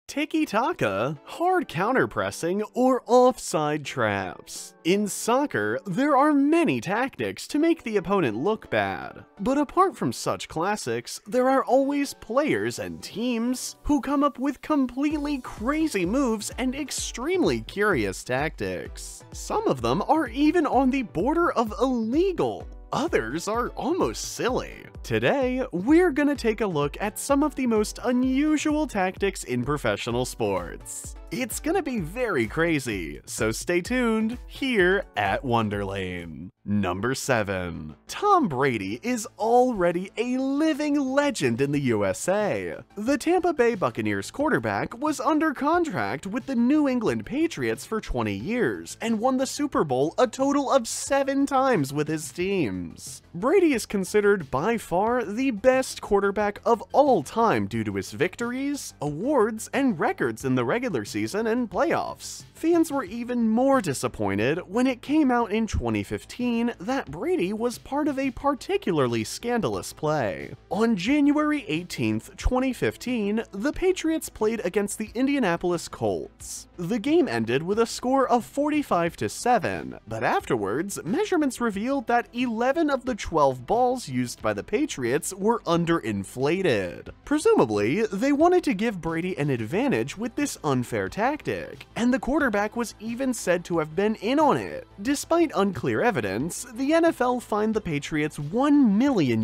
Tiki-taka, hard counter-pressing, or offside traps. In soccer, there are many tactics to make the opponent look bad. But apart from such classics, there are always players and teams who come up with completely crazy moves and extremely curious tactics. Some of them are even on the border of illegal. Others are almost silly. Today, we're gonna take a look at some of the most unusual tactics in professional sports. It's gonna be very crazy, so stay tuned here at Wonderlane. Number 7. Tom Brady is already a living legend in the USA. The Tampa Bay Buccaneers quarterback was under contract with the New England Patriots for 20 years and won the Super Bowl a total of 7 times with his teams. Brady is considered by far the best quarterback of all time due to his victories, awards, and records in the regular season and playoffs. Fans were even more disappointed when it came out in 2015 that Brady was part of a particularly scandalous play. On January 18, 2015, the Patriots played against the Indianapolis Colts. The game ended with a score of 45-7, but afterwards, measurements revealed that 11 of the 12 balls used by the Patriots were underinflated. Presumably, they wanted to give Brady an advantage with this unfair tactic, and the quarterback was even said to have been in on it. Despite unclear evidence, the NFL fined the Patriots $1 million,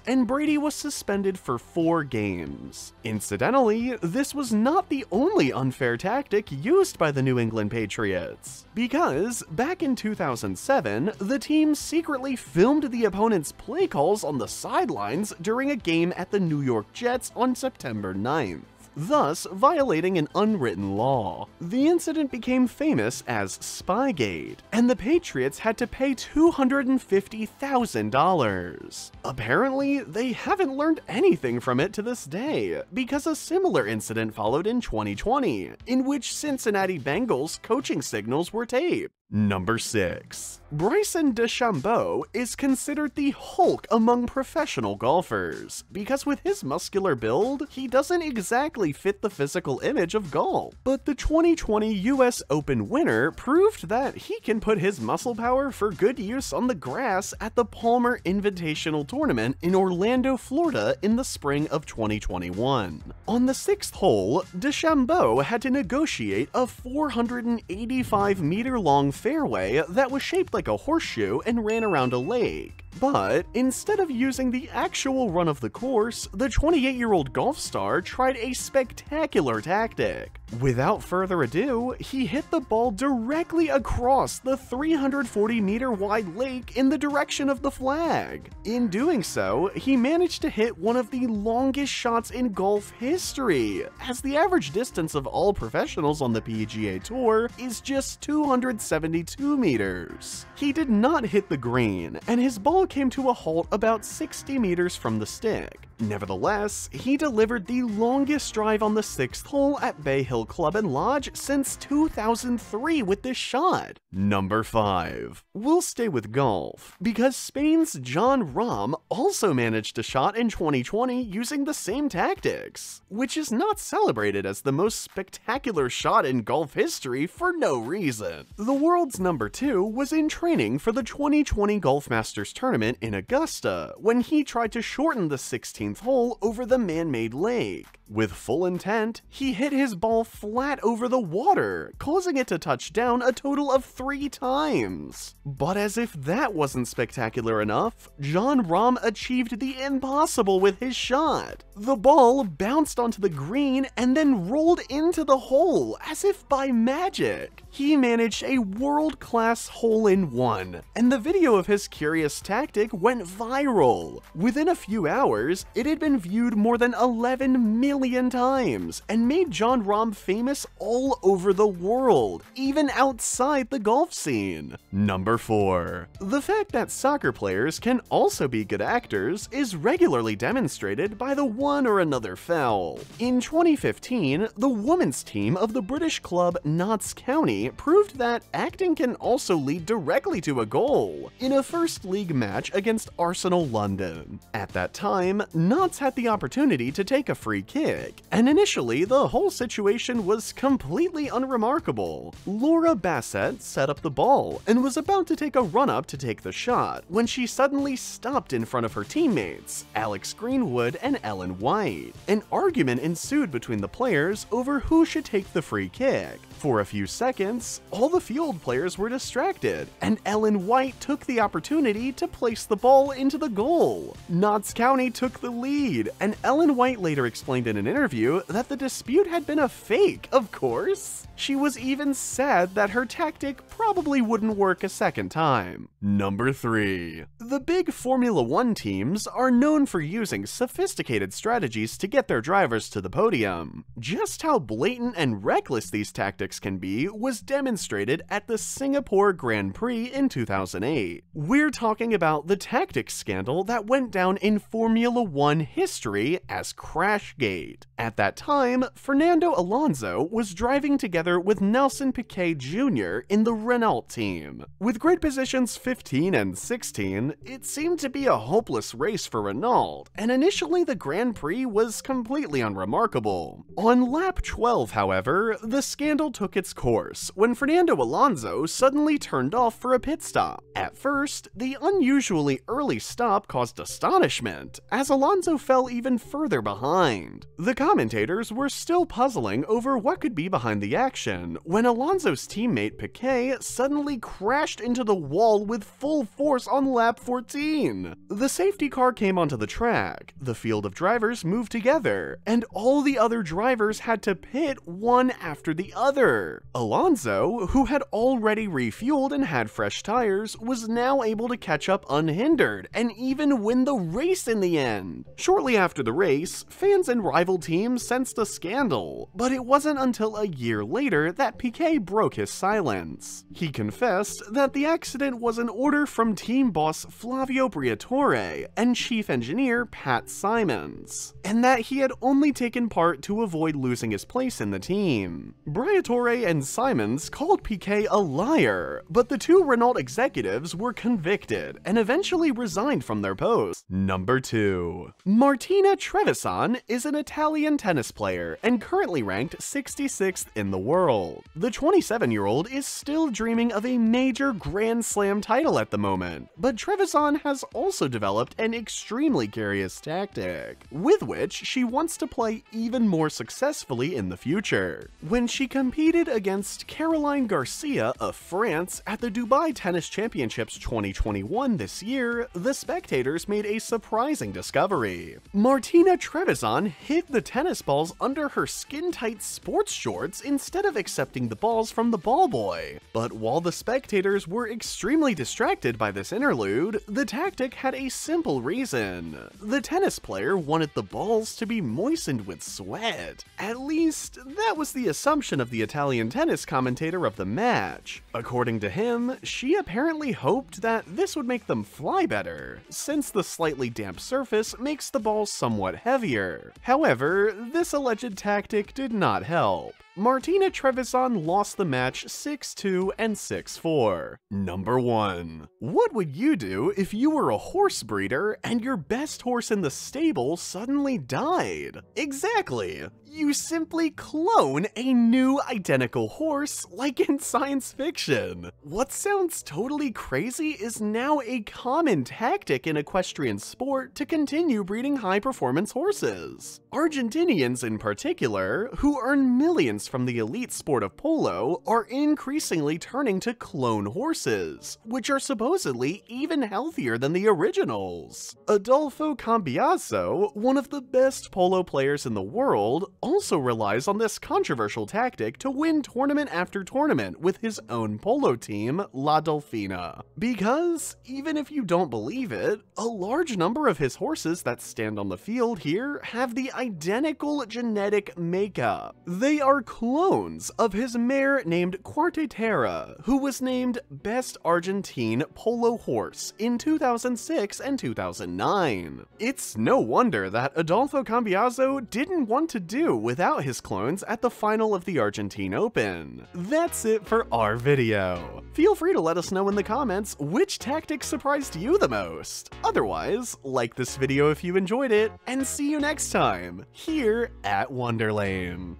and Brady was suspended for 4 games. Incidentally, this was not the only unfair tactic used by the New England Patriots, because back in 2007, the team secretly filmed the opponent's play calls on the sidelines during a game at the New York Jets on September 9th. Thus violating an unwritten law. The incident became famous as Spygate, and the Patriots had to pay $250,000. Apparently, they haven't learned anything from it to this day, because a similar incident followed in 2020, in which Cincinnati Bengals coaching signals were taped. Number 6. Bryson DeChambeau is considered the Hulk among professional golfers, because with his muscular build, he doesn't exactly fit the physical image of golf. But the 2020 US Open winner proved that he can put his muscle power for good use on the grass at the Palmer Invitational Tournament in Orlando, Florida in the spring of 2021. On the 6th hole, DeChambeau had to negotiate a 485-meter-long fairway that was shaped like a horseshoe and ran around a lake. But instead of using the actual run of the course, the 28-year-old golf star tried a spectacular tactic. Without further ado, he hit the ball directly across the 340-meter-wide lake in the direction of the flag. In doing so, he managed to hit one of the longest shots in golf history, as the average distance of all professionals on the PGA Tour is just 272 meters. He did not hit the green, and his ball came to a halt about 60 meters from the stick. Nevertheless, he delivered the longest drive on the 6th hole at Bay Hill Club and Lodge since 2003 with this shot. Number 5. We'll stay with golf, because Spain's Jon Rahm also managed a shot in 2020 using the same tactics, which is not celebrated as the most spectacular shot in golf history for no reason. The world's number 2 was in training for the 2020 Golf Masters tournament in Augusta when he tried to shorten the 16th hole over the man-made lake. With full intent, he hit his ball flat over the water, causing it to touch down a total of 3 times. But as if that wasn't spectacular enough, Jon Rahm achieved the impossible with his shot. The ball bounced onto the green and then rolled into the hole as if by magic. He managed a world-class hole-in-one, and the video of his curious tactic went viral. Within a few hours, it had been viewed more than 11 million times and made Jon Rahm famous all over the world, even outside the golf scene. Number 4. The fact that soccer players can also be good actors is regularly demonstrated by the one or another foul. In 2015, the women's team of the British club Notts County proved that acting can also lead directly to a goal in a First League match against Arsenal London. At that time, Notts had the opportunity to take a free kick kick, and initially the whole situation was completely unremarkable. Laura Bassett set up the ball and was about to take a run-up to take the shot when she suddenly stopped in front of her teammates, Alex Greenwood and Ellen White. An argument ensued between the players over who should take the free kick. For a few seconds, all the field players were distracted, and Ellen White took the opportunity to place the ball into the goal. Notts County took the lead, and Ellen White later explained in an interview that the dispute had been a fake, of course. She was even sad that her tactic probably wouldn't work a second time. Number 3. The big Formula 1 teams are known for using sophisticated strategies to get their drivers to the podium. Just how blatant and reckless these tactics can be was demonstrated at the Singapore Grand Prix in 2008. We're talking about the tactics scandal that went down in Formula 1 history as Crashgate. At that time, Fernando Alonso was driving together with Nelson Piquet Jr. in the Renault team. With grid positions 15 and 16, it seemed to be a hopeless race for Renault, and initially the Grand Prix was completely unremarkable. On lap 12, however, the scandal took its course when Fernando Alonso suddenly turned off for a pit stop. At first, the unusually early stop caused astonishment, as Alonso fell even further behind. The commentators were still puzzling over what could be behind the action when Alonso's teammate Piquet suddenly crashed into the wall with full force on lap 14. The safety car came onto the track, the field of drivers moved together, and all the other drivers had to pit one after the other. Alonso, who had already refueled and had fresh tires, was now able to catch up unhindered and even win the race in the end. Shortly after the race, fans and rival teams sensed a scandal, but it wasn't until a year later that Piquet broke his silence. He confessed that the accident was an order from team boss Flavio Briatore and chief engineer Pat Simons, and that he had only taken part to avoid losing his place in the team. Briatore and Simons called Piquet a liar, but the two Renault executives were convicted and eventually resigned from their posts. Number 2. Martina Trevisan is an Italian tennis player and currently ranked 66th in the world. The 27-year-old is still dreaming of a major Grand Slam title at the moment, but Trevisan has also developed an extremely curious tactic, with which she wants to play even more successfully in the future. When she competed against Caroline Garcia of France at the Dubai Tennis Championships 2021 this year, the spectators made a surprising discovery. Martina Trevisan hid the tennis balls under her skin-tight sports shorts instead of accepting the balls from the ball boy. But while the spectators were extremely distracted by this interlude, the tactic had a simple reason. The tennis player wanted the balls to be moistened with sweat. At least, that was the assumption of the Italian tennis commentator of the match. According to him, she apparently hoped that this would make them fly better, since the slightly damp surface makes the balls somewhat heavier. However, this alleged tactic did not help. Martina Trevisan lost the match 6-2 and 6-4. Number 1. What would you do if you were a horse breeder and your best horse in the stable suddenly died? Exactly! You simply clone a new identical horse like in science fiction. What sounds totally crazy is now a common tactic in equestrian sport to continue breeding high-performance horses. Argentinians in particular, who earn millions from the elite sport of polo, are increasingly turning to clone horses, which are supposedly even healthier than the originals. Adolfo Cambiaso, one of the best polo players in the world, also relies on this controversial tactic to win tournament after tournament with his own polo team, La Delfina. Because, even if you don't believe it, a large number of his horses that stand on the field here have the identical genetic makeup. They are clones of his mare named Quartetera, who was named Best Argentine Polo Horse in 2006 and 2009. It's no wonder that Adolfo Cambiaso didn't want to do without his clones at the final of the Argentine Open. That's it for our video. Feel free to let us know in the comments which tactic surprised you the most. Otherwise, like this video if you enjoyed it, and see you next time, here at Wonderlane.